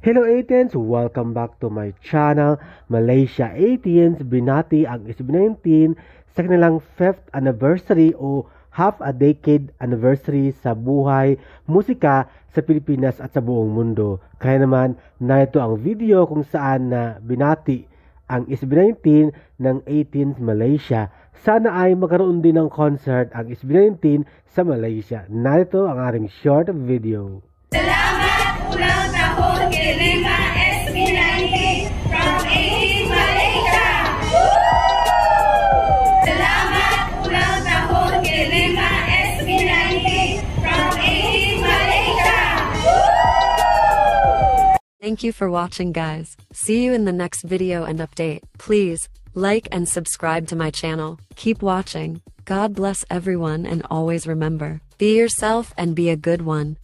Hello 18s! Welcome back to my channel. Malaysia 18s binati ang SB19 sa kanilang 5th anniversary o half a decade anniversary sa buhay, musika sa Pilipinas at sa buong mundo. Kaya naman, narito ang video kung saan na binati ang SB19 ng 18s Malaysia. Sana ay magkaroon din ng concert ang SB19 sa Malaysia. Narito ang ating short video. Selamat ulang tahun ke-5 SB19 from 18 Malaysia. Selamat ulang tahun ke-5 SB19 from 18 Malaysia. Thank you for watching, guys. See you in the next video and update. Please like and subscribe to my channel. Keep watching. God bless everyone, and always remember, be yourself and be a good one.